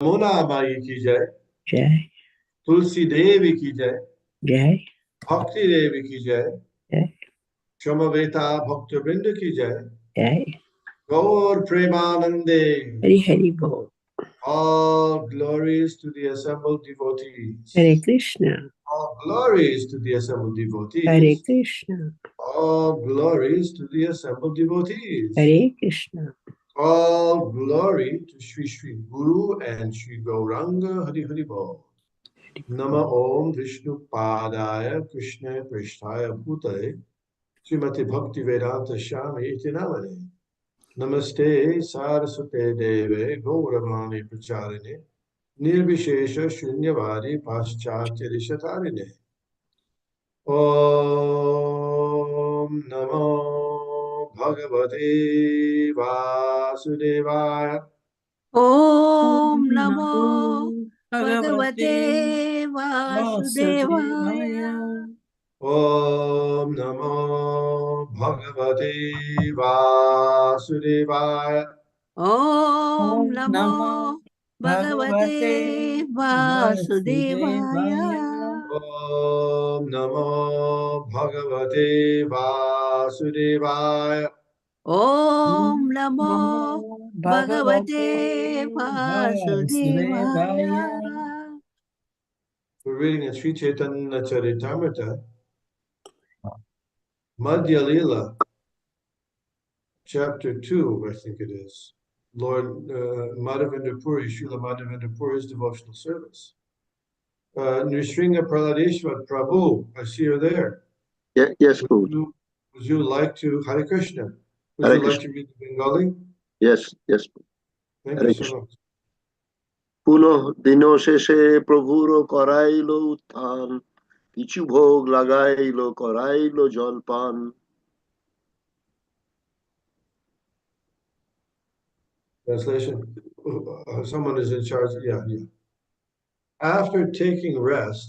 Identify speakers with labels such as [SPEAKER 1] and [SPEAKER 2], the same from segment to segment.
[SPEAKER 1] यमुना माई की जय,
[SPEAKER 2] जय
[SPEAKER 1] तुलसी देवी की जय,
[SPEAKER 2] जय
[SPEAKER 1] भक्ति देवी की जय,
[SPEAKER 2] जय
[SPEAKER 1] समवेता भक्तवृंद की जय,
[SPEAKER 2] जय।
[SPEAKER 1] गौर प्रेमानंदे.
[SPEAKER 2] हरि हरि बोल।
[SPEAKER 1] All glories to the assembled
[SPEAKER 2] Hare
[SPEAKER 1] devotees.
[SPEAKER 2] Krishna,
[SPEAKER 1] All glories to the assembled
[SPEAKER 2] Hare
[SPEAKER 1] devotees.
[SPEAKER 2] Krishna,
[SPEAKER 1] All glories to the assembled devotees.
[SPEAKER 2] Hare Krishna.
[SPEAKER 1] All glory to Sri Sri Guru and Sri Gauranga Hari Hari Bol. Nama Om Vishnu Padaya Krishna Prishtaya Bhutale Srimati Bhakti Vedanta Shami Iti Namane. Namaste Saraswate Deve Gauravani Pracharine Nirvishesha Shunyavadi Paschatya Rishatarine. Om Namo Bhagavate Vasudevaya.
[SPEAKER 2] Om
[SPEAKER 3] Om
[SPEAKER 2] Namo
[SPEAKER 3] Namo
[SPEAKER 2] Bhagavate
[SPEAKER 3] Bhagavate
[SPEAKER 2] Vasudevaya.
[SPEAKER 3] Vasudevaya.
[SPEAKER 1] Om Namo Bhagavate Vasudevaya.
[SPEAKER 2] Om
[SPEAKER 3] Om
[SPEAKER 2] Namo
[SPEAKER 3] Namo
[SPEAKER 2] Bhagavate
[SPEAKER 3] Bhagavate
[SPEAKER 2] Vasudevaya.
[SPEAKER 3] Vasudevaya.
[SPEAKER 1] Om Namo Bhagavate Vasudevaya.
[SPEAKER 2] Om
[SPEAKER 3] Om
[SPEAKER 2] Namo
[SPEAKER 3] Namo
[SPEAKER 2] Bhagavate
[SPEAKER 3] Bhagavate
[SPEAKER 2] Vasudevaya.
[SPEAKER 3] Vasudevaya.
[SPEAKER 1] We're reading in Sri Caitanya Caritamrita, Madhya Lila, chapter 2, I think it is. Lord Madhavendra Puri, Srila Madhavendra Puri's devotional service. Nrsinga Praladeshwar Prabhu, I see her there.
[SPEAKER 4] Yes,
[SPEAKER 1] Would
[SPEAKER 4] Prabhu.
[SPEAKER 1] would you like to, Hare Krishna, would
[SPEAKER 4] Hare
[SPEAKER 1] you like
[SPEAKER 4] Krishna.
[SPEAKER 1] to read the Bengali?
[SPEAKER 4] Yes.
[SPEAKER 1] Thank
[SPEAKER 4] Hare
[SPEAKER 1] you so
[SPEAKER 4] Krishna.
[SPEAKER 1] much.
[SPEAKER 4] পুনঃ দিন শেষে প্রভুর করাইল উত্থান, কিছু ভোগ লাগাইল করাইল জলপান।
[SPEAKER 1] Translation. Someone is in charge. Yeah. After taking rest,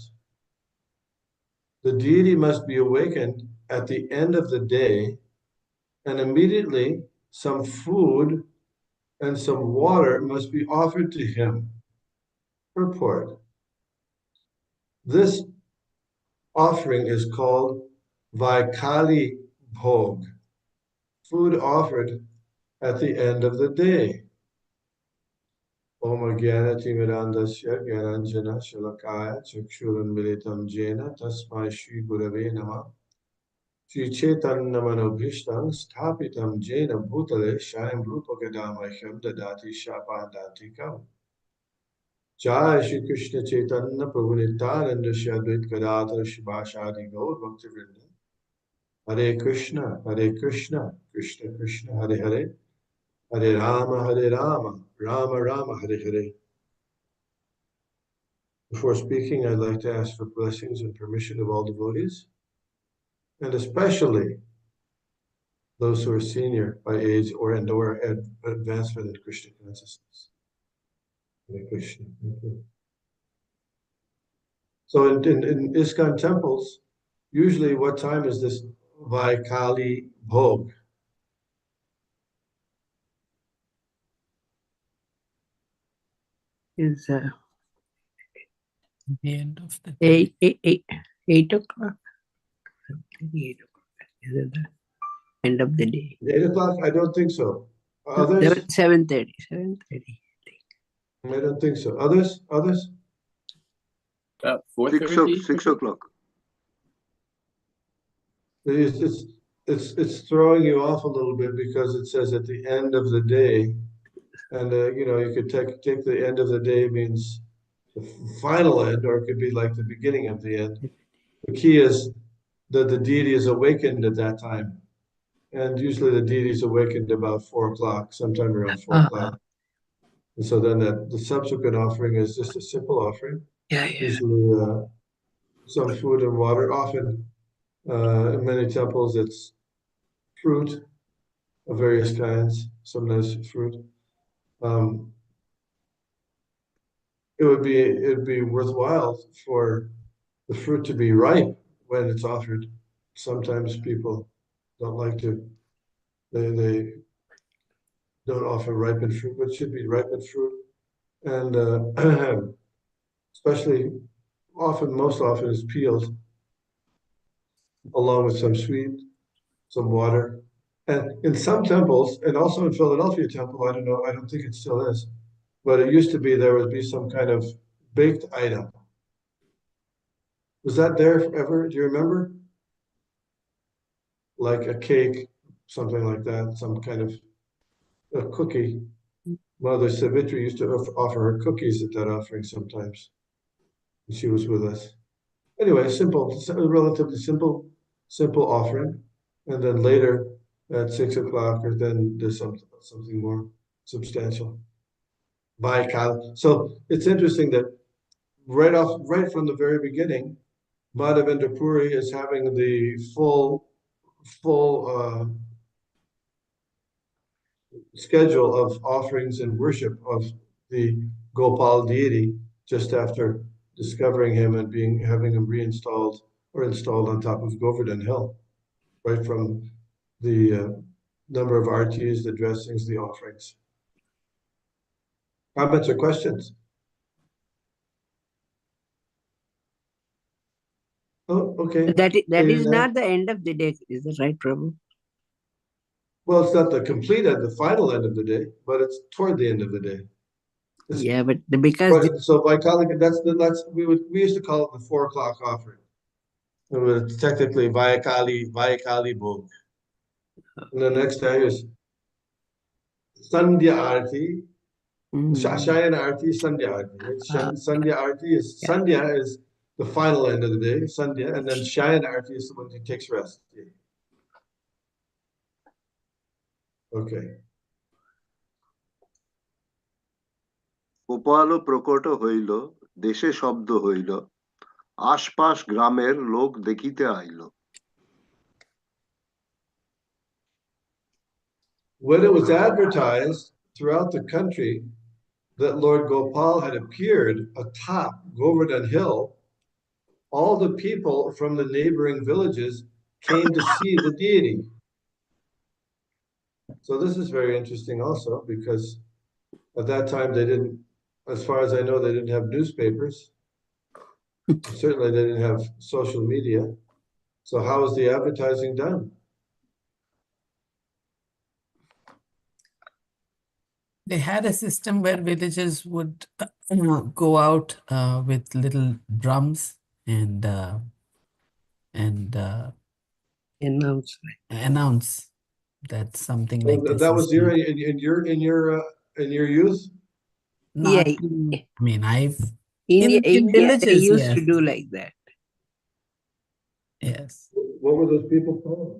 [SPEAKER 1] the deity must be awakened at the end of the day, and immediately some food and some water must be offered to him. Purport. This offering is called Vaikali Bhog, food offered at the end of the day. Om Gyana Timirandasya Gyananjana Shalakaya Chakshuran Militam Jena Tasmai Shri Gurave Nama Shri Chaitanya Manobhishtam Sthapitam Jena Bhutale Shayam Rupa Gadamaham Dadati Shapandantikam. Jai Shri Krishna Chaitanya Prabhu Nityananda Shri Advait Gadadhar Shivashadi Gaur Bhaktivinoda. Hare Krishna, Krishna Krishna, Hare Hare, Hare Rama, Rama Rama, Hare Hare. Before speaking, I'd like to ask for blessings and permission of all devotees, and especially those who are senior by age or advancement in Krishna consciousness. Hare Krishna. So in ISKCON temples, usually what time is this Vaikali Bhog?
[SPEAKER 2] Is
[SPEAKER 3] The end of the
[SPEAKER 2] 8 o'clock. 8 o'clock. Is it the end of the day?
[SPEAKER 1] 8 o'clock? I don't think so. Others?
[SPEAKER 2] 7:30. 7:30.
[SPEAKER 1] I don't think so. Others?
[SPEAKER 3] 4:30.
[SPEAKER 4] 6 o'clock.
[SPEAKER 1] It's throwing you off a little bit because it says at the end of the day, and you could take the end of the day means the final end, or it could be like the beginning of the end. The key is that the deity is awakened at that time, and usually the deity is awakened about 4 o'clock, sometime around 4 o'clock. And so then the subsequent offering is just a simple offering,
[SPEAKER 2] Yeah.
[SPEAKER 1] usually some food and water. Often in many temples it's fruit of various kinds, some nice fruit. It'd be worthwhile for the fruit to be ripe when it's offered. Sometimes people don't like to, they don't offer ripened fruit, but it should be ripened fruit. and especially most often is peeled along with some sweet, some water. And in some temples, and also in Philadelphia temple, I don't know, I don't think it still is, but it used to be there would be some kind of baked item. Was that there ever? Do you remember? Like a cake, something like that, some kind of a cookie. Mother Savitri used to offer her cookies at that offering sometimes. And she was with us. Anyway, relatively simple offering. And then later at 6 o'clock, or then there's something more substantial. Baikal. So it's interesting that right from the very beginning, Madhavendra Puri is having the full schedule of offerings and worship of the Gopal deity just after discovering him and having him reinstalled or installed on top of Govardhan Hill, right from the number of artis, the dressings, the offerings. Comments or questions? Oh, okay.
[SPEAKER 2] That is not the end of the day, is that right, Prabhu?
[SPEAKER 1] Well, it's not the complete end, the final end of the day, but it's toward the end of the day.
[SPEAKER 2] Yeah, but because
[SPEAKER 1] So by calling it, we used to call it the 4 o'clock offering. It was technically Vayakali Bhog. And the next day is Sandhya Arati, Shayan Arati, Sandhya Arati. Right? Sandhya Arati is Sandhya is the final end of the day, Sandhya, and then Shayan Arati is the one who takes rest. Okay.
[SPEAKER 4] গোপালও প্রকট হইল, দেশে শব্দ হইল, আশপাশ গ্রামের লোক দেখিতে আইল।
[SPEAKER 1] When it was advertised throughout the country that Lord Gopal had appeared atop Govardhan Hill, all the people from the neighboring villages came to see the deity. So this is very interesting also, because at that time they didn't, as far as I know, they didn't have newspapers. Certainly they didn't have social media. So how was the advertising done?
[SPEAKER 3] They had a system where villagers would go out with little drums and announce that something like this.
[SPEAKER 1] That was
[SPEAKER 3] is being-
[SPEAKER 1] in your youth?
[SPEAKER 3] Not,
[SPEAKER 2] Yeah.
[SPEAKER 3] I mean, I've
[SPEAKER 2] in
[SPEAKER 3] in
[SPEAKER 2] India they
[SPEAKER 3] villages,
[SPEAKER 2] used
[SPEAKER 3] yes.
[SPEAKER 2] to do like that.
[SPEAKER 3] Yes,
[SPEAKER 1] What were those people called?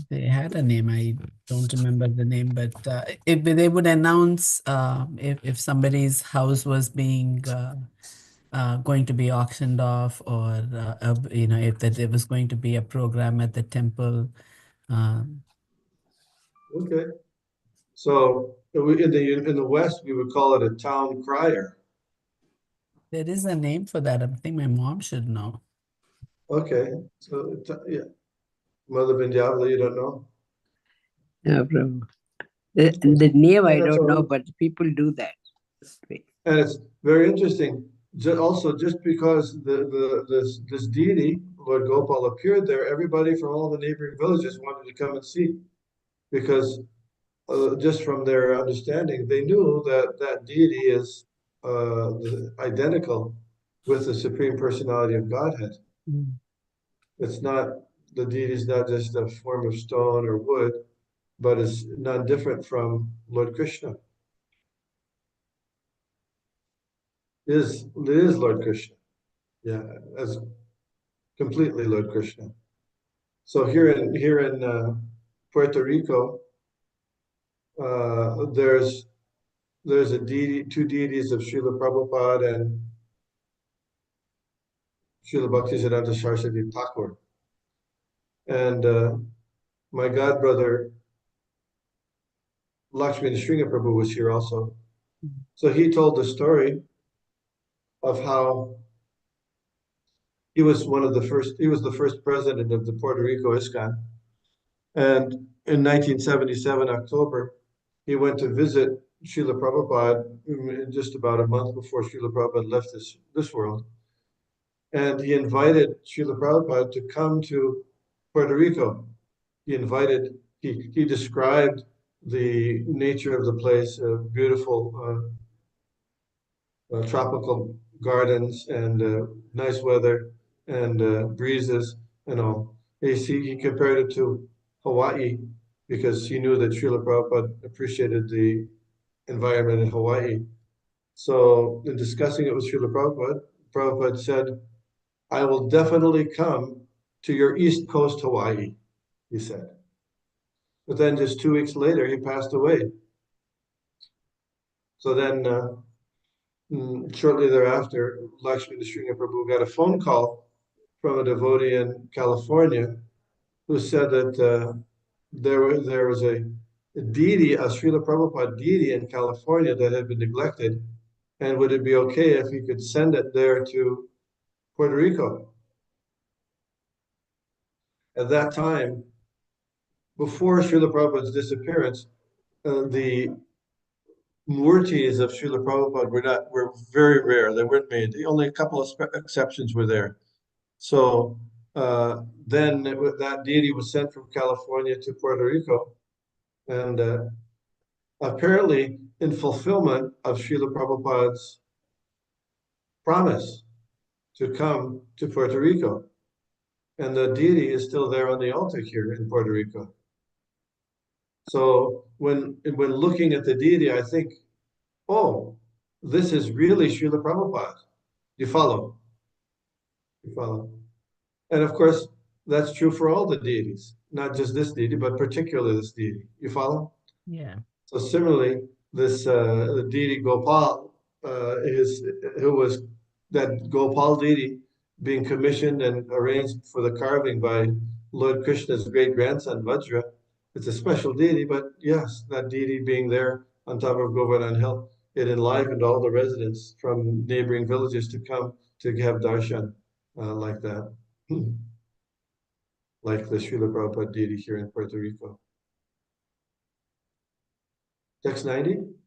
[SPEAKER 3] they had a name. I don't remember the name, but if they would announce if somebody's house was being going to be auctioned off, or if that there was going to be a program at the temple.
[SPEAKER 1] Okay. So in the West, we would call it a town crier.
[SPEAKER 3] There is a name for that. I think my mom should know.
[SPEAKER 1] Okay. So yeah. Mother Vindhyavali, you don't know?
[SPEAKER 2] Yeah, Prabhu. The name I
[SPEAKER 1] That's
[SPEAKER 2] don't
[SPEAKER 1] all
[SPEAKER 2] know,
[SPEAKER 1] right.
[SPEAKER 2] but people do that.
[SPEAKER 1] And it's very interesting. Also, just because this deity, Lord Gopal, appeared there, everybody from all the neighboring villages wanted to come and see, because just from their understanding, they knew that that deity is identical with the Supreme Personality of Godhead. It's not, the deity is not just a form of stone or wood, but is not different from Lord Krishna. It is Lord Krishna. Yeah, as completely Lord Krishna. So here in Puerto Rico, there's a deity, two deities of Srila Prabhupada and Srila Bhaktisiddhanta Saraswati Thakur. And my godbrother Lakshmi Sringa Prabhu was here also. So he told the story of how he was the first president of the Puerto Rico ISKCON. And in 1977, October, he went to visit Srila Prabhupada, just about a month before Srila Prabhupada left this world. And he invited Srila Prabhupada to come to Puerto Rico. He described the nature of the place, beautiful tropical gardens and nice weather and breezes and all. He compared it to Hawaii because he knew that Srila Prabhupada appreciated the environment in Hawaii. So in discussing it with Srila Prabhupada, Prabhupada said, I will definitely come to your East Coast Hawaii, he said. But then just 2 weeks later, he passed away. So then shortly thereafter, Lakshmi Nrsimha Prabhu got a phone call from a devotee in California who said that there was a deity, a Srila Prabhupada deity in California that had been neglected, and would it be okay if he could send it there to Puerto Rico? At that time, before Srila Prabhupada's disappearance, the murtis of Srila Prabhupada were very rare. They weren't made. Only a couple of exceptions were there. So then that deity was sent from California to Puerto Rico, and apparently in fulfillment of Srila Prabhupada's promise to come to Puerto Rico. And the deity is still there on the altar here in Puerto Rico. So when looking at the deity, I think, oh, this is really Srila Prabhupada. You follow? You follow? And of course, that's true for all the deities, not just this deity, but particularly this deity. You follow?
[SPEAKER 3] Yeah.
[SPEAKER 1] So similarly, this deity Gopal who was that Gopal deity being commissioned and arranged for the carving by Lord Krishna's great grandson Vajra. It's a special deity, but yes, that deity being there on top of Govardhan Hill, it enlivened all the residents from neighboring villages to come to have darshan like that, like the Srila Prabhupada deity here in Puerto Rico. Text 90.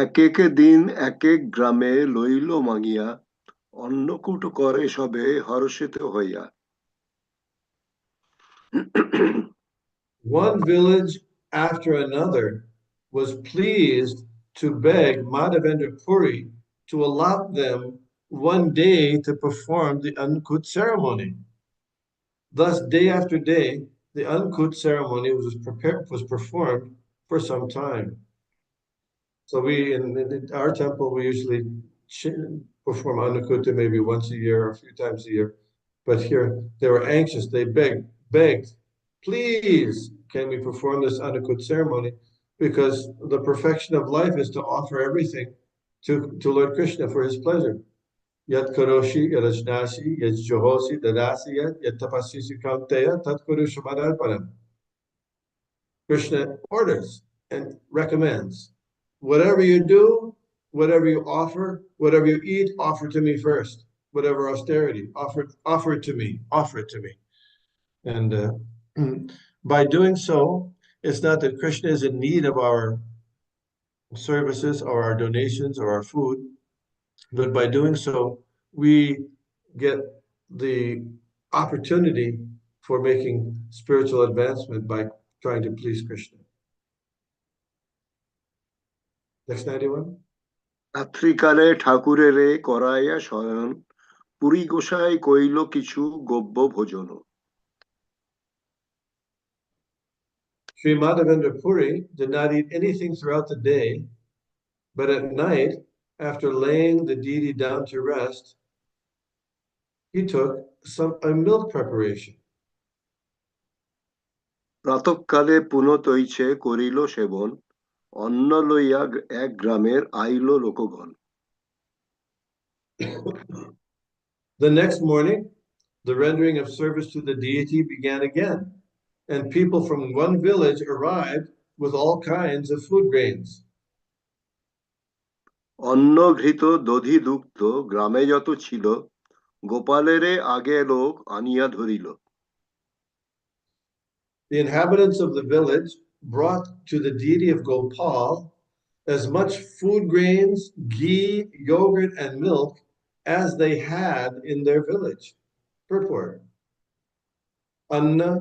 [SPEAKER 4] এক এক দিন এক এক গ্রামে লইল মাগিয়া অন্নকূট করে সবে হর্ষিত হইয়া
[SPEAKER 1] One village after another was pleased to beg Madhavendra Puri to allot them one day to perform the Ankut ceremony. Thus, day after day, the Ankut ceremony was performed for some time. So we, in our temple, we usually perform Annakuta maybe once a year or a few times a year. But here, they were anxious. They begged, please, can we perform this Annakut ceremony? Because the perfection of life is to offer everything to Lord Krishna for his pleasure. Yat karoshi, yarajnasi, yat johosi, dadasi, yat tapasisi kaunteya, tat kuru shamadharpanam. Krishna orders and recommends. Whatever you do, whatever you offer, whatever you eat, offer to me first. Whatever austerity, offer it to me, offer it to me. And by doing so, it's not that Krishna is in need of our services or our donations or our food, but by doing so, we get the opportunity for making spiritual advancement by trying to please Krishna. Next 91.
[SPEAKER 4] রাত্রিকালে ঠাকুরেরে করাইয়া শয়ন পুরী গোসাই কইল কিছু গব্য ভোজন
[SPEAKER 1] Sri Madhavendra Puri did not eat anything throughout the day, but at night, after laying the deity down to rest, he took a milk preparation.
[SPEAKER 4] প্রাতঃকালে পুনতৈছে করিল সেবন অন্ন লইয়া এক গ্রামের আইল লোকগণ
[SPEAKER 1] The next morning, the rendering of service to the deity began again, and people from one village arrived with all kinds of food grains.
[SPEAKER 4] অন্ন ঘৃত দধি দুগ্ধ গ্রামে যত ছিল গোপালেরে আগে লোক আনিয়া ধরিল
[SPEAKER 1] The inhabitants of the village brought to the deity of Gopal as much food grains, ghee, yogurt, and milk as they had in their village. Purport. Anna,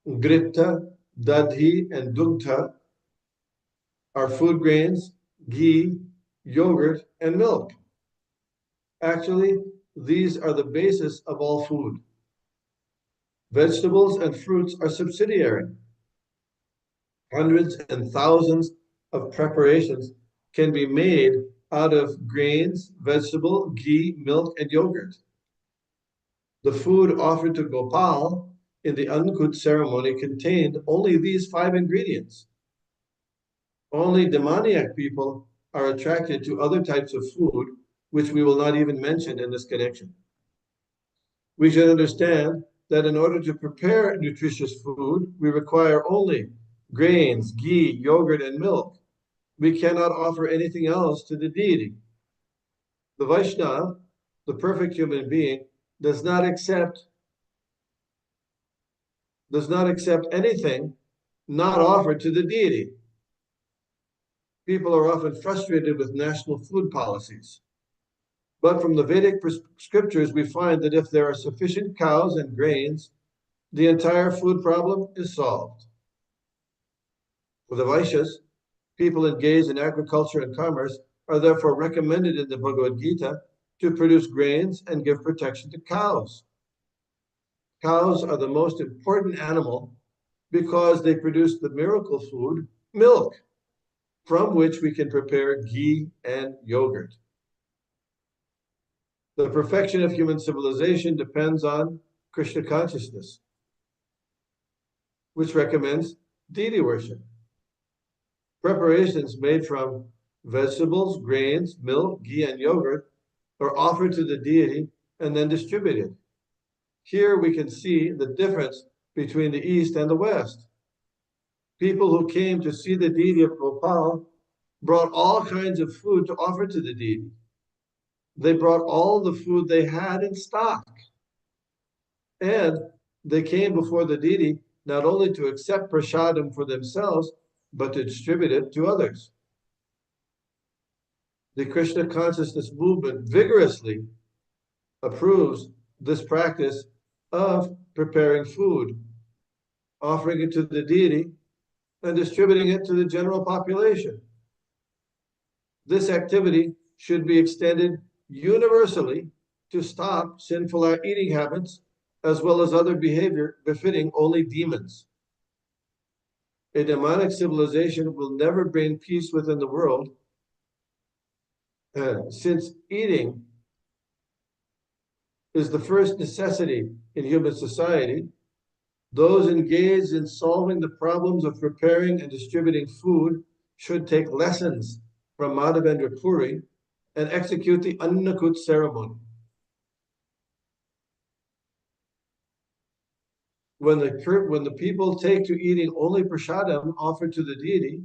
[SPEAKER 1] grita, dadhi, and dugdha are food grains, ghee, yogurt, and milk. Actually, these are the basis of all food. Vegetables and fruits are subsidiary. Hundreds and thousands of preparations can be made out of grains, vegetable, ghee, milk, and yogurt. The food offered to Gopal in the Annakut ceremony contained only these 5 ingredients. Only demoniac people are attracted to other types of food, which we will not even mention in this connection. We should understand that in order to prepare nutritious food, we require only grains, ghee, yogurt, and milk. We cannot offer anything else to the deity. The Vaishnava, the perfect human being, does not accept anything not offered to the deity. People are often frustrated with national food policies. But from the Vedic scriptures, we find that if there are sufficient cows and grains, the entire food problem is solved. For the Vaishyas, people engaged in agriculture and commerce are therefore recommended in the Bhagavad Gita to produce grains and give protection to cows. Cows are the most important animal because they produce the miracle food, milk, from which we can prepare ghee and yogurt. The perfection of human civilization depends on Krishna consciousness, which recommends deity worship. Preparations made from vegetables, grains, milk, ghee, and yogurt are offered to the deity and then distributed. Here we can see the difference between the East and the West. People who came to see the deity of Gopal brought all kinds of food to offer to the deity. They brought all the food they had in stock. And they came before the deity not only to accept prasadam for themselves, but to distribute it to others. The Krishna consciousness movement vigorously approves this practice of preparing food, offering it to the deity, and distributing it to the general population. This activity should be extended universally to stop sinful eating habits, as well as other behavior befitting only demons. A demonic civilization will never bring peace within the world, since eating is the first necessity in human society. Those engaged in solving the problems of preparing and distributing food should take lessons from Madhavendra Puri and execute the Annakut ceremony. When the people take to eating only prasadam offered to the deity,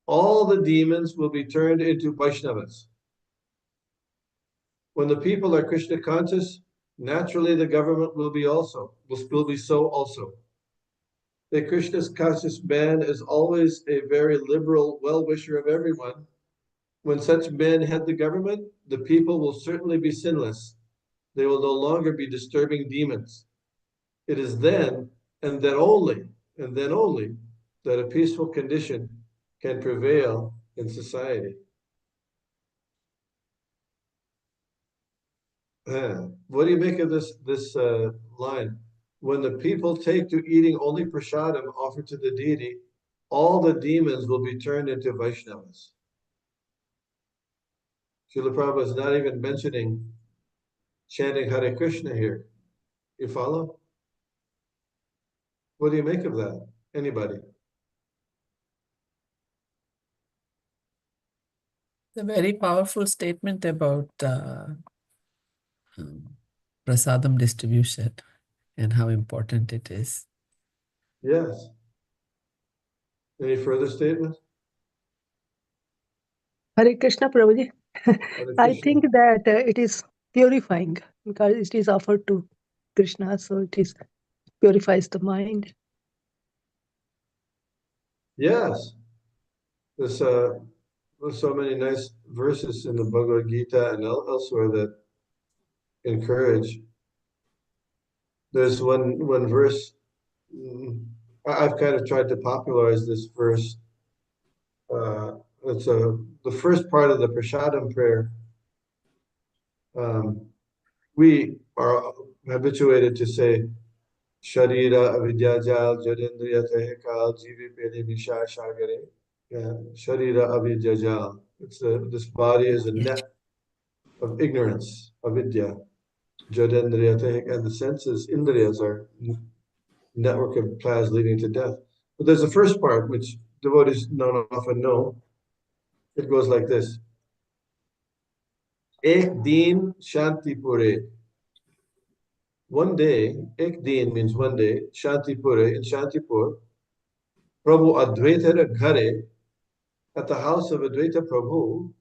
[SPEAKER 1] all the demons will be turned into Vaishnavas. When the people are Krishna conscious, naturally the government will be so also. The Krishna conscious man is always a very liberal well-wisher of everyone. When such men head the government, the people will certainly be sinless. They will no longer be disturbing demons. It is then, and then only, that a peaceful condition can prevail in society. What do you make of this line? When the people take to eating only prasadam offered to the deity, all the demons will be turned into Vaishnavas. Srila Prabhupada is not even mentioning chanting Hare Krishna here. You follow? What do you make of that? Anybody?
[SPEAKER 3] It's a very powerful statement about prasadam distribution and how important it is.
[SPEAKER 1] Yes. Any further statement?
[SPEAKER 5] Hare Krishna, Prabhuji.
[SPEAKER 1] Hare
[SPEAKER 5] I
[SPEAKER 1] Krishna.
[SPEAKER 5] think that it is purifying because it is offered to Krishna, so it purifies the mind.
[SPEAKER 1] Yes. This There's so many nice verses in the Bhagavad Gita and elsewhere that encourage. There's one verse. I've kind of tried to popularize this verse. It's the first part of the Prasadam prayer. We are habituated to say, Sharira avidyajal jadendriya tehekal jivi pedi visha shagare. Yeah, Sharira avidyajal. This body is a net of ignorance, avidya. Jadendriya tehek, and the senses, indriyas, are network of paths leading to death. But there's the first part, which devotees don't often know. It goes like this. Ek din shanti pure. One day, ek din means one day, Shantipure, in Shantipur, Prabhu Advaita Ghare, at the house of Advaita Prabhu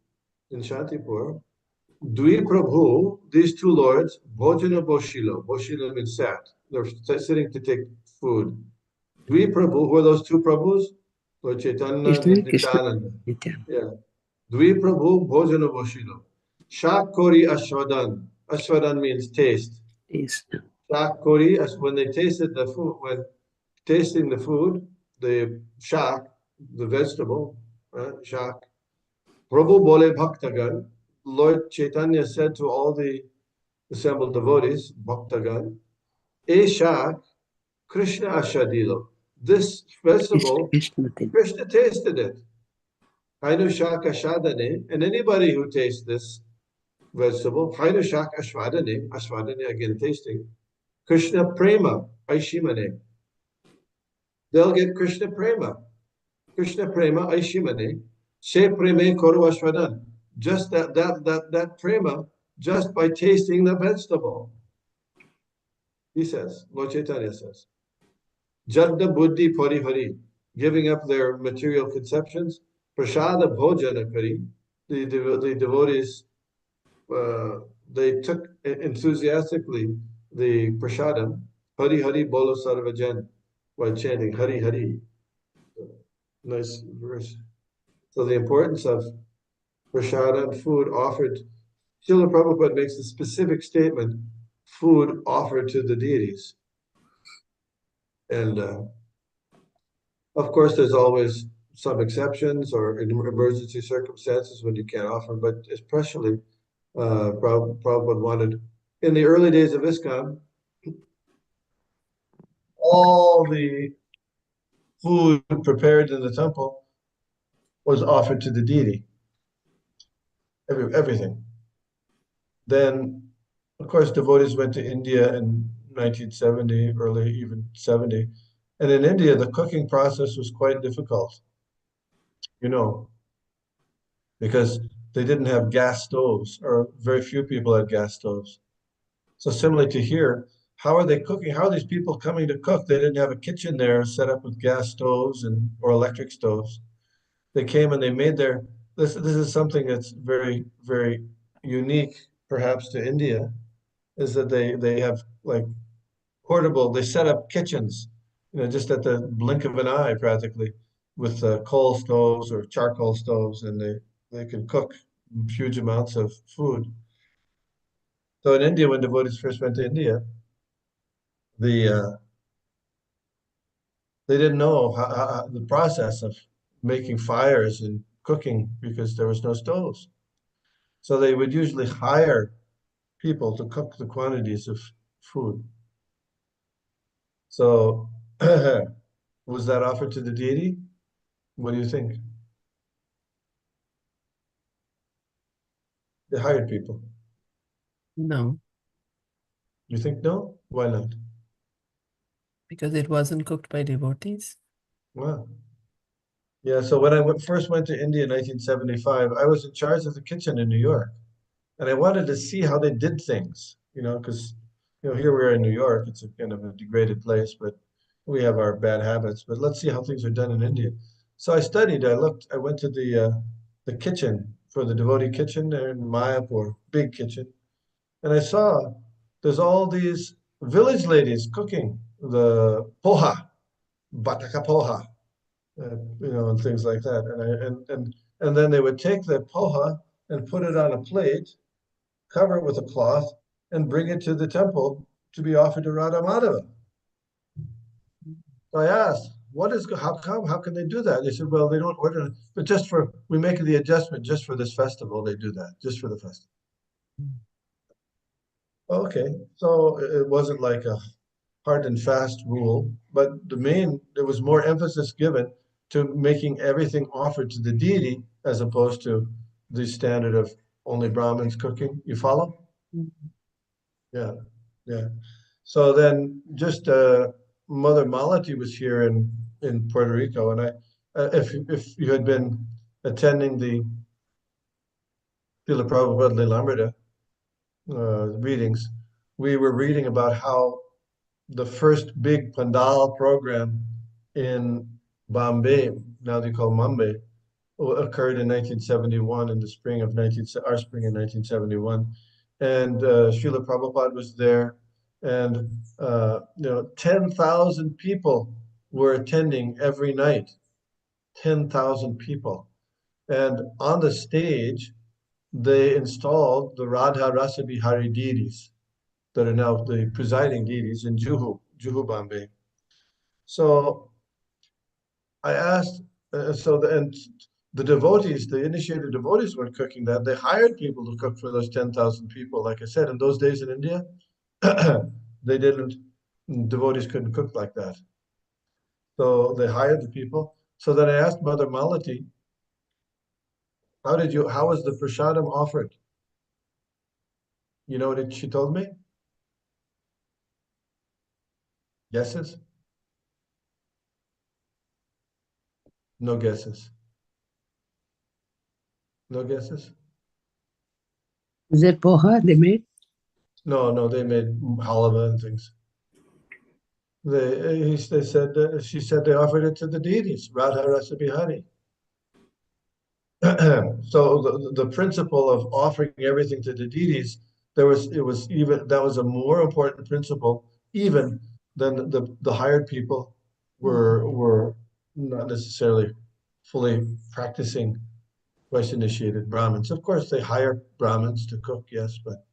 [SPEAKER 1] in Shantipur, Dwi Prabhu, these two lords, Bhojana Boshilo. Boshilo means sat. They're sitting to take food. Dwi Prabhu, who are those two Prabhus? Lord Chaitanya and
[SPEAKER 2] Krishna,
[SPEAKER 1] Nityananda.
[SPEAKER 2] Nityananda.
[SPEAKER 1] Yeah. Dwi Prabhu, Bhojana Boshilo. Shakori Ashwadan. Ashwadan means taste.
[SPEAKER 2] Yes.
[SPEAKER 1] Shakori, when they tasted the food, when tasting the food, the shak, the vegetable, shak, Prabhu Bole Bhaktagan, Lord Chaitanya said to all the assembled devotees, Bhaktagan, E shak, Krishna Ashadilo. This vegetable, Krishna tasted it. Hainu shak ashadane, and anybody who tastes this vegetable, Hainu shak ashwadane, ashwadane again tasting, Krishna prema, aishimane. They'll get Krishna prema. Krishna prema aishimane. Se preme koru ashwadan. Just that prema, just by tasting the vegetable. He says, Lord Chaitanya says. Jadda buddhi parihari, giving up their material conceptions. Prasada bhojana kari, the devotees, they took enthusiastically the prasadam. Hari Hari bolo sarvajan, while chanting Hari Hari. Nice verse. So the importance of prasada, food offered. Srila Prabhupada makes a specific statement, food offered to the deities. And of course, there's always some exceptions or in emergency circumstances when you can't offer, but especially Prabhupada wanted, in the early days of ISKCON, all the food prepared in the temple was offered to the deity. Everything. Then, of course, devotees went to India in 1970, early even 70. And in India, the cooking process was quite difficult, because they didn't have gas stoves, or very few people had gas stoves. So similarly to here, how are they cooking? How are these people coming to cook? They didn't have a kitchen there set up with gas stoves or electric stoves. They came and they made this is something that's very, very unique, perhaps, to India, is that they have like portable, they set up kitchens, just at the blink of an eye, practically, with coal stoves or charcoal stoves, and they can cook huge amounts of food. So in India, when devotees first went to India, they didn't know how the process of making fires and cooking because there was no stoves. So they would usually hire people to cook the quantities of food. So was that offered to the deity? What do you think? They hired people.
[SPEAKER 3] No,
[SPEAKER 1] You think no? Why not?
[SPEAKER 3] because it wasn't cooked by devotees.
[SPEAKER 1] Wow. Yeah, so when I first went to India in 1975, I was in charge of the kitchen in New York. And I wanted to see how they did things, because, here we are in New York, it's a kind of a degraded place, but we have our bad habits. But let's see how things are done in India. So I studied, I went to the kitchen, for the devotee kitchen there in Mayapur, big kitchen. And I saw there's all these village ladies cooking the poha, bataka poha, and things like that. And and then they would take the poha and put it on a plate, cover it with a cloth, and bring it to the temple to be offered to Radha Madhava. So I asked, how come? How can they do that? They said, well, they don't order, but we make the adjustment just for this festival. They do that, just for the festival. Okay, so it wasn't like a hard and fast rule, but there was more emphasis given to making everything offered to the deity as opposed to the standard of only Brahmins cooking. You follow? Yeah, yeah. So then just Mother Malati was here in Puerto Rico, and if you had been attending the Srila Prabhupada Lilamrita readings, we were reading about how the first big Pandal program in Bombay, now they call Mumbai, occurred in 1971, in the spring of our spring in 1971. And Srila Prabhupada was there, and 10,000 people were attending every night. 10,000 people. And on the stage, they installed the Radha Rasa Bihari deities that are now the presiding deities in Juhu, Bombay. So I asked, and the devotees, the initiated devotees weren't cooking that. They hired people to cook for those 10,000 people. Like I said, in those days in India, devotees couldn't cook like that. So they hired the people. So then I asked Mother Malati, how was the prasadam offered? You know what she told me? Guesses? No guesses. No guesses?
[SPEAKER 2] Is it poha they made?
[SPEAKER 1] No, they made halava and things. She said they offered it to the deities, Radha Rasa Bihari. So the principle of offering everything to the deities, that was a more important principle even than the hired people were not necessarily fully practicing West initiated Brahmins. Of course, they hire Brahmins to cook, yes, but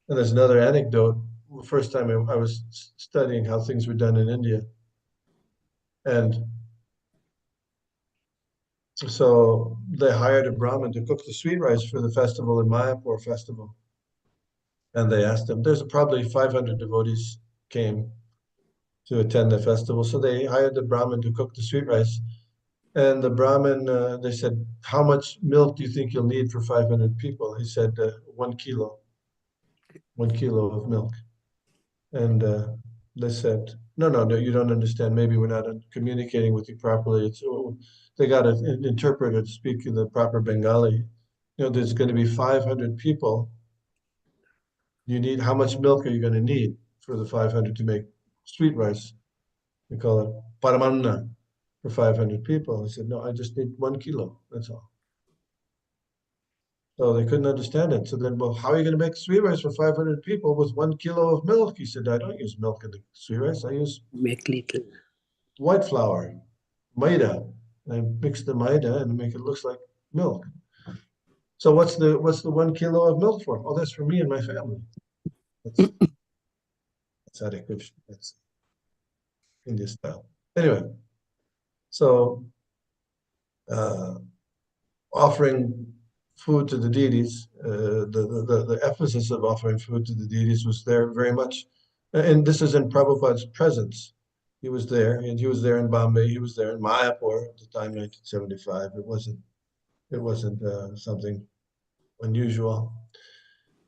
[SPEAKER 1] and there's another anecdote. The first time I was studying how things were done in India, and so they hired a Brahmin to cook the sweet rice for the festival in Mayapur festival. And they asked him, there's probably 500 devotees came to attend the festival. So they hired the Brahmin to cook the sweet rice. And the Brahmin, they said, how much milk do you think you'll need for 500 people? He said, 1 kilo, 1 kilo of milk. And they said, no, you don't understand. Maybe we're not communicating with you properly. They got an interpreter to speak in the proper Bengali. There's going to be 500 people. How much milk are you going to need for the 500 to make sweet rice? We call it paramanna for 500 people. I said, no, I just need 1 kilo. That's all. So they couldn't understand it. So then, well, how are you going to make sweet rice for 500 people with 1 kilo of milk? He said, I don't use milk in the sweet rice. I use
[SPEAKER 2] Make little.
[SPEAKER 1] white flour, maida. I mix the maida and make it looks like milk. So what's the 1 kilo of milk for? Oh, that's for me and my family. That's Hare Krishna. That's Indian style. Anyway, so offering food to the deities, the emphasis of offering food to the deities was there very much. And this is in Prabhupada's presence. He was there, and he was there in Bombay. He was there in Mayapur at the time, 1975. It wasn't something unusual.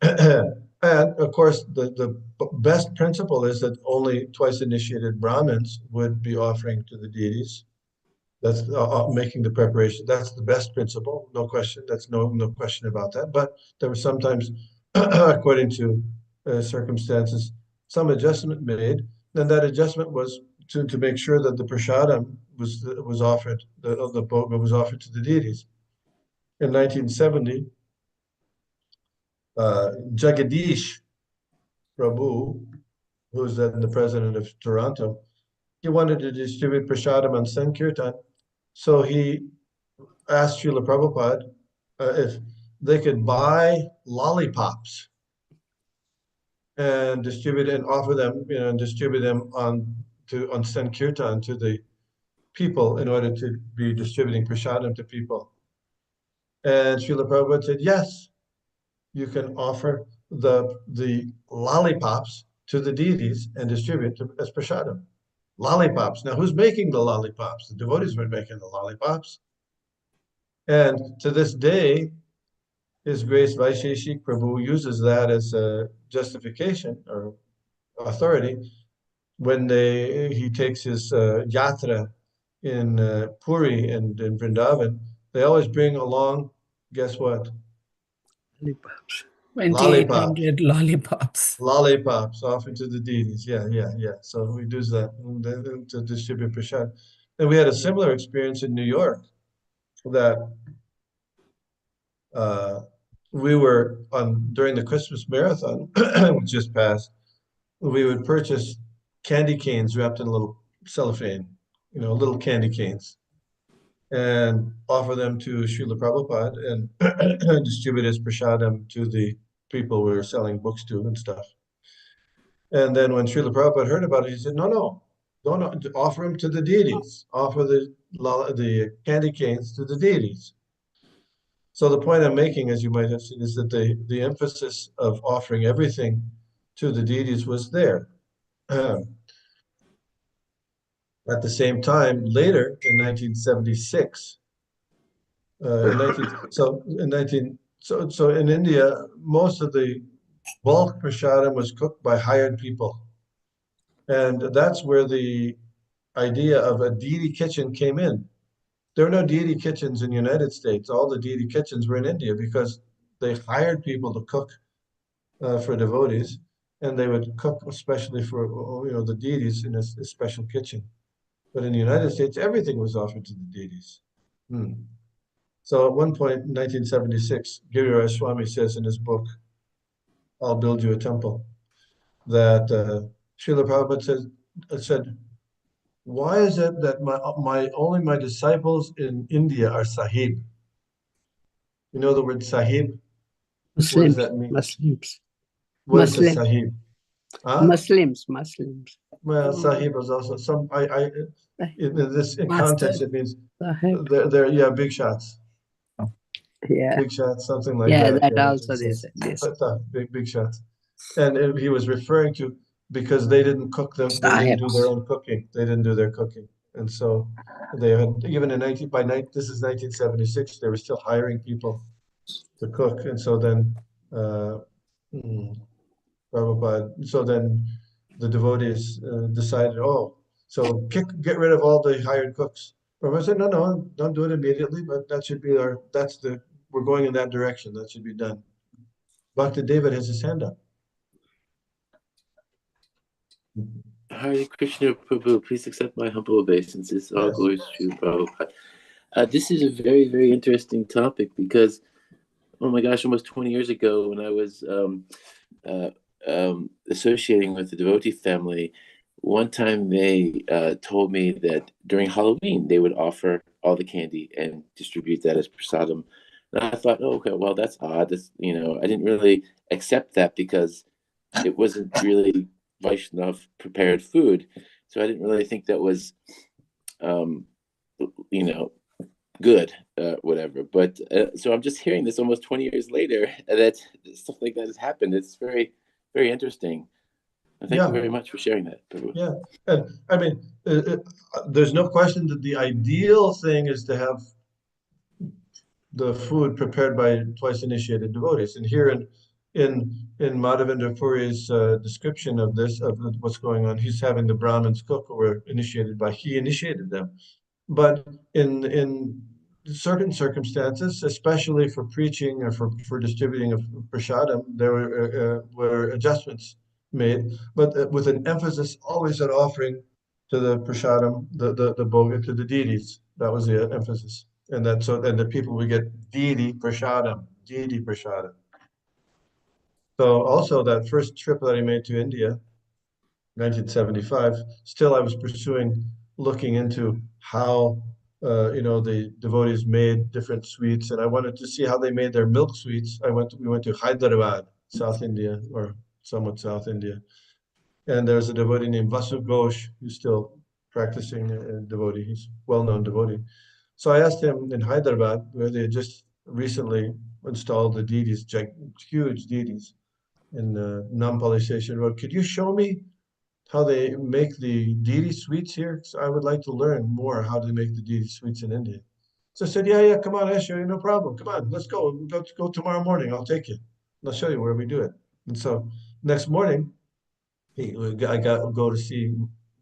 [SPEAKER 1] And of course, the best principle is that only twice initiated Brahmins would be offering to the deities. That's making the preparation. That's the best principle, no question. That's no question about that. But there was sometimes, according to circumstances, some adjustment made. And that adjustment was to make sure that the prasadam was offered, the bhoga was offered to the deities. In 1970, Jagadish Prabhu, who was then the president of Toronto, he wanted to distribute prasadam on Sankirtan. So he asked Srila Prabhupada if they could buy lollipops and distribute and offer them, and distribute them on Sankirtan to the people in order to be distributing prasadam to people. And Srila Prabhupada said, yes, you can offer the lollipops to the deities and distribute them as prasadam. Lollipops. Now, who's making the lollipops? The devotees were making the lollipops. And to this day, His Grace Vaisheshik Prabhu uses that as a justification or authority when he takes his yatra in Puri and in Vrindavan. They always bring along, guess what?
[SPEAKER 2] Lollipops.
[SPEAKER 3] 2,800 lollipops.
[SPEAKER 1] Lollipops offered to the deities. Yeah. So we do that to distribute prasad. And we had a similar experience in New York that we were during the Christmas marathon, which just passed. We would purchase candy canes wrapped in a little cellophane, little candy canes, and offer them to Srila Prabhupada and distribute as prasadam to the people we were selling books to and stuff. And then when Srila Prabhupada heard about it, he said, no, don't offer them to the deities. Offer the candy canes to the deities. So the point I'm making, as you might have seen, is that the emphasis of offering everything to the deities was there. At the same time, later in 1976, so in India, most of the bulk prasadam was cooked by hired people, and that's where the idea of a deity kitchen came in. There were no deity kitchens in the United States. All the deity kitchens were in India because they hired people to cook for devotees, and they would cook especially for the deities in a special kitchen. But in the United States, everything was offered to the deities. So at one point in 1976, Giriraj Swami says in his book, I'll Build You a Temple, that Srila Prabhupada said, why is it that only my disciples in India are sahib? You know the word sahib? What does
[SPEAKER 2] Muslims.
[SPEAKER 1] that mean?
[SPEAKER 2] Muslims.
[SPEAKER 1] What is a
[SPEAKER 2] Muslim.
[SPEAKER 1] sahib? Huh?
[SPEAKER 2] Muslims.
[SPEAKER 1] Well, sahib is also some. In this context, it means
[SPEAKER 2] Sahib.
[SPEAKER 1] they're big shots.
[SPEAKER 2] Yeah.
[SPEAKER 1] Big shots, something like
[SPEAKER 2] Yeah,
[SPEAKER 1] that.
[SPEAKER 2] that also they said. Yes.
[SPEAKER 1] Big shots. And he was referring to because they didn't cook them, they didn't do their own cooking. They didn't do their cooking. And so they had, even this is 1976, they were still hiring people to cook. And so then Prabhupada, so then the devotees decided, so get rid of all the hired cooks. Prabhupada said, no, don't do it immediately, but that should be we're going in that direction. That should be done. Bhakti David has his hand up.
[SPEAKER 6] Hare Krishna Prabhu, please accept my humble obeisances. All glories to Prabhupada. This is a very, very interesting topic because, oh my gosh, almost 20 years ago when I was associating with the devotee family, one time they told me that during Halloween they would offer all the candy and distribute that as prasadam. And I thought, okay, well, that's odd. I didn't really accept that because it wasn't really Vaishnav prepared food. So I didn't really think that was, good, whatever. But so I'm just hearing this almost 20 years later that stuff like that has happened. It's very, very interesting. Thank you very much for sharing that, Prabhu.
[SPEAKER 1] Yeah, and I mean, there's no question that the ideal thing is to have the food prepared by twice initiated devotees. And here in Madhavendra Puri's description of what's going on, he's having the Brahmins cook who were he initiated them. But in certain circumstances, especially for preaching or for distributing of prasadam, there were adjustments made, but with an emphasis always on offering to the prasadam, the bhoga, to the deities. That was the emphasis. And the people would get deity prasadam. So also that first trip that I made to India, 1975, still I was looking into how the devotees made different sweets, and I wanted to see how they made their milk sweets. We went to Hyderabad, South India, or somewhat South India, and there's a devotee named Vasu Ghosh who's still practicing a devotee. He's a well-known devotee. So I asked him in Hyderabad, where they had just recently installed the deities, huge deities in Nampally Station Road. Could you show me how they make the deity sweets here? 'Cause I would like to learn more how to make the deity sweets in India. So I said, yeah, come on, I'll show you, no problem. Come on, let's go. Let's go tomorrow morning. I'll take you. I'll show you where we do it. And so next morning, I go to see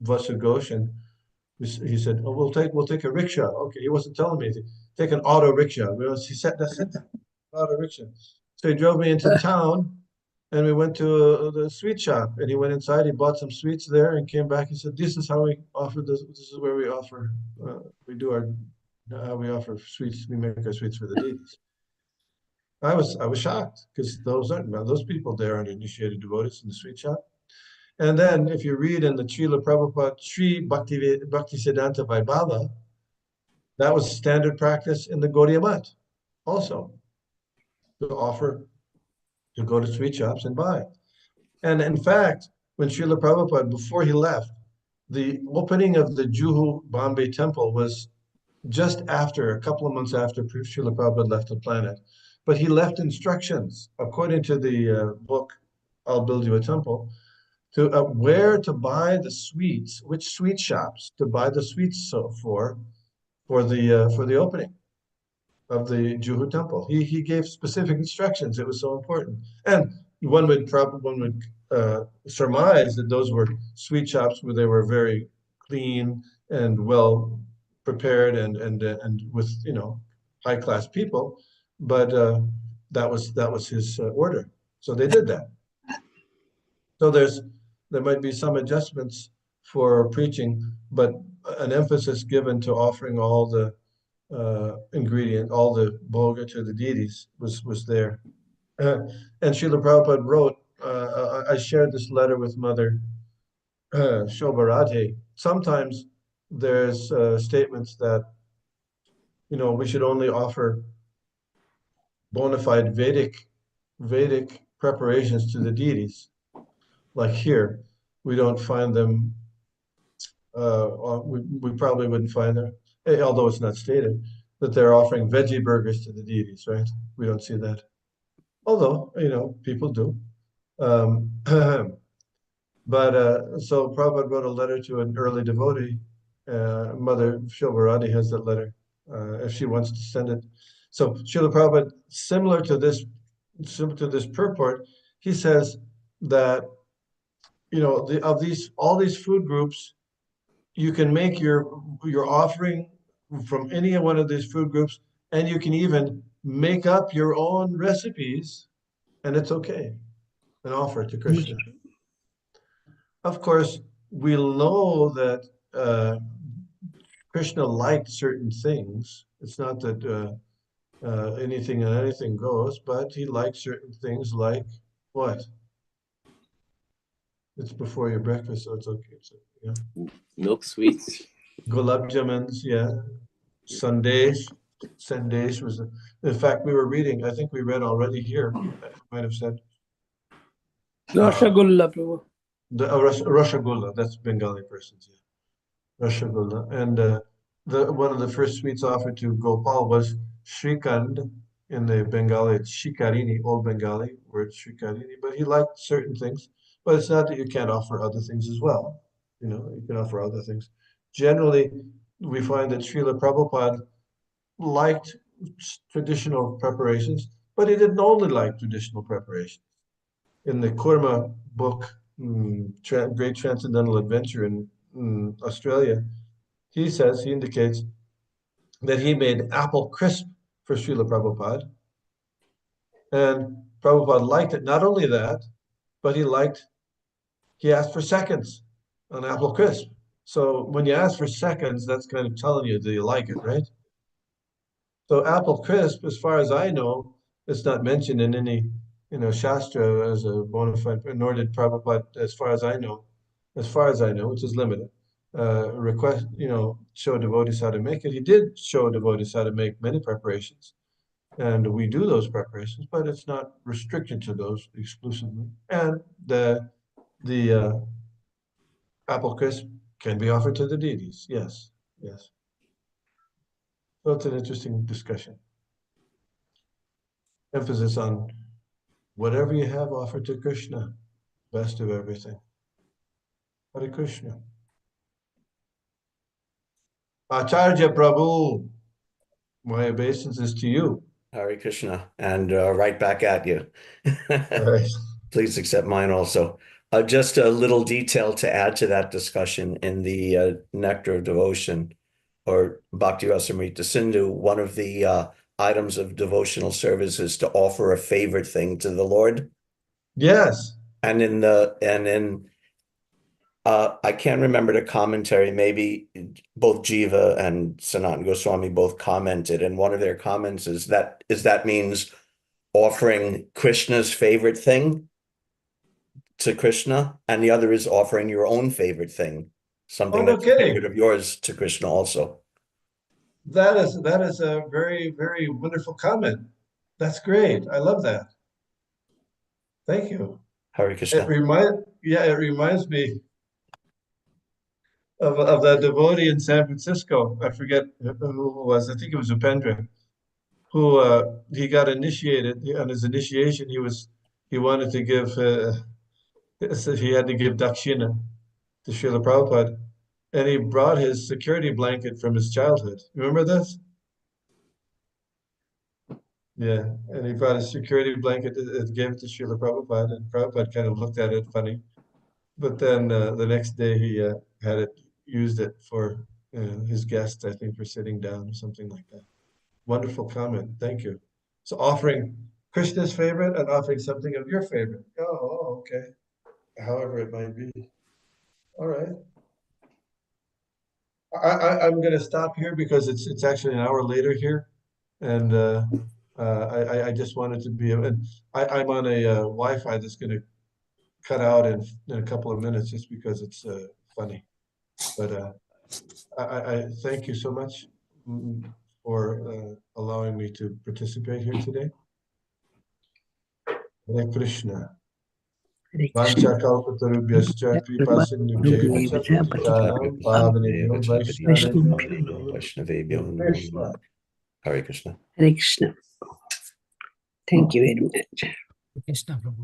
[SPEAKER 1] Vasu Ghosh, and he said, "Oh, we'll take a rickshaw." Okay, he wasn't telling me anything. Take an auto rickshaw. He said, "That's it, auto rickshaw." So he drove me into town, and we went to the sweet shop. And he went inside. He bought some sweets there, and came back. He said, "This is how we offer this. This is where we offer. We do our how we offer sweets. We make our sweets for the deities." I was shocked because those people there aren't initiated devotees in the sweet shop. And then if you read in the Srila Prabhupada Sri Bhaktisiddhanta Vaibhava, that was standard practice in the Gaudiya Math also, to offer, to go to sweet shops and buy. And in fact, when Srila Prabhupada, before he left, the opening of the Juhu Bombay temple was just after, a couple of months after Srila Prabhupada left the planet. But he left instructions, according to the book, I'll Build You a Temple, to where to buy the sweets, which sweet shops to buy the sweets for the opening of the Juhu temple. He gave specific instructions. It was so important, and one would surmise that those were sweet shops where they were very clean and well prepared and with high class people, but that was his order. So they did that. So there might be some adjustments for preaching, but an emphasis given to offering all the all the bhoga to the deities was there. And Srila Prabhupada wrote, I shared this letter with Mother Shobharate. Sometimes there's statements that we should only offer bona fide Vedic preparations to the deities. Like here, we don't find them. We probably wouldn't find them, although it's not stated, that they're offering veggie burgers to the deities, right? We don't see that. Although, people do. But so Prabhupada wrote a letter to an early devotee. Mother Shilvaradi has that letter, if she wants to send it. So Srila Prabhupada, similar to this purport, he says that all these food groups, you can make your offering from any one of these food groups, and you can even make up your own recipes, and it's okay, and offer it to Krishna. Of course, we'll know that Krishna liked certain things. It's not that anything and anything goes, but he liked certain things like what? It's before your breakfast, so it's okay. So, yeah.
[SPEAKER 6] Milk sweets.
[SPEAKER 1] Gulab jamans, yeah. Sandesh was, in fact, we were reading, I think we read already here, I might have said.
[SPEAKER 2] Rashagulla, Prabhu.
[SPEAKER 1] Rashagulla, that's Bengali persons, yeah. Rashagulla. And one of the first sweets offered to Gopal was Shrikand. In the Bengali, it's Shikarini, Old Bengali word Shikarini, but he liked certain things. But it's not that you can't offer other things as well. You can offer other things. Generally, we find that Srila Prabhupada liked traditional preparations, but he didn't only like traditional preparations. In the Kurma book, Great Transcendental Adventure in Australia, he indicates that he made apple crisp for Srila Prabhupada. And Prabhupada liked it. Not only that, but he asked for seconds on apple crisp. So when you ask for seconds, that's kind of telling you, do you like it, right? So apple crisp, as far as I know, it's not mentioned in any, Shastra as a bona fide, nor did Prabhupada, as far as I know, which is limited. request, show devotees how to make it. He did show devotees how to make many preparations, and we do those preparations, but it's not restricted to those exclusively. And the apple crisp can be offered to the deities. Yes, yes. So it's an interesting discussion. Emphasis on whatever you have offered to Krishna, best of everything. Hare Krishna. Acharya Prabhu, my obeisances to you.
[SPEAKER 7] Hare Krishna, and right back at you.
[SPEAKER 1] Right.
[SPEAKER 7] Please accept mine also. Just a little detail to add to that discussion in the Nectar of Devotion, or Bhakti Rasamrita Sindhu, one of the items of devotional service is to offer a favorite thing to the Lord.
[SPEAKER 1] Yes.
[SPEAKER 7] And I can't remember the commentary, maybe both Jiva and Sanatana Goswami both commented, and one of their comments is that means offering Krishna's favorite thing to Krishna, and the other is offering your own favorite thing, something that's a favorite of yours to Krishna also.
[SPEAKER 1] That is a very, very wonderful comment. That's great. I love that. Thank you.
[SPEAKER 7] Hare Krishna.
[SPEAKER 1] It reminds me of that devotee in San Francisco. I forget who it was. I think it was Upendra, who he got initiated. On his initiation, he wanted to give so he had to give dakshina to Srila Prabhupada, and he brought his security blanket from his childhood. Remember this? Yeah, and he brought his security blanket and gave it to Srila Prabhupada, and Prabhupada kind of looked at it funny. But then the next day he used it for his guests, I think, for sitting down or something like that. Wonderful comment. Thank you. So offering Krishna's favorite and offering something of your favorite. Oh, okay. However it might be. All right. I'm going to stop here because it's actually an hour later here, and I just wanted to be. And I'm on a Wi-Fi that's going to cut out in a couple of minutes just because it's funny. But I thank you so much for allowing me to participate here today. Hare Krishna. Vanchakalpatarubhyascha kripa sindhubhyo cha patitanam pavanebhyo
[SPEAKER 7] Vaishnavebhyo namo
[SPEAKER 1] Krishna.
[SPEAKER 7] Hare Krishna.
[SPEAKER 2] Hare Krishna. Thank you very much.
[SPEAKER 3] Krishna Prabhu.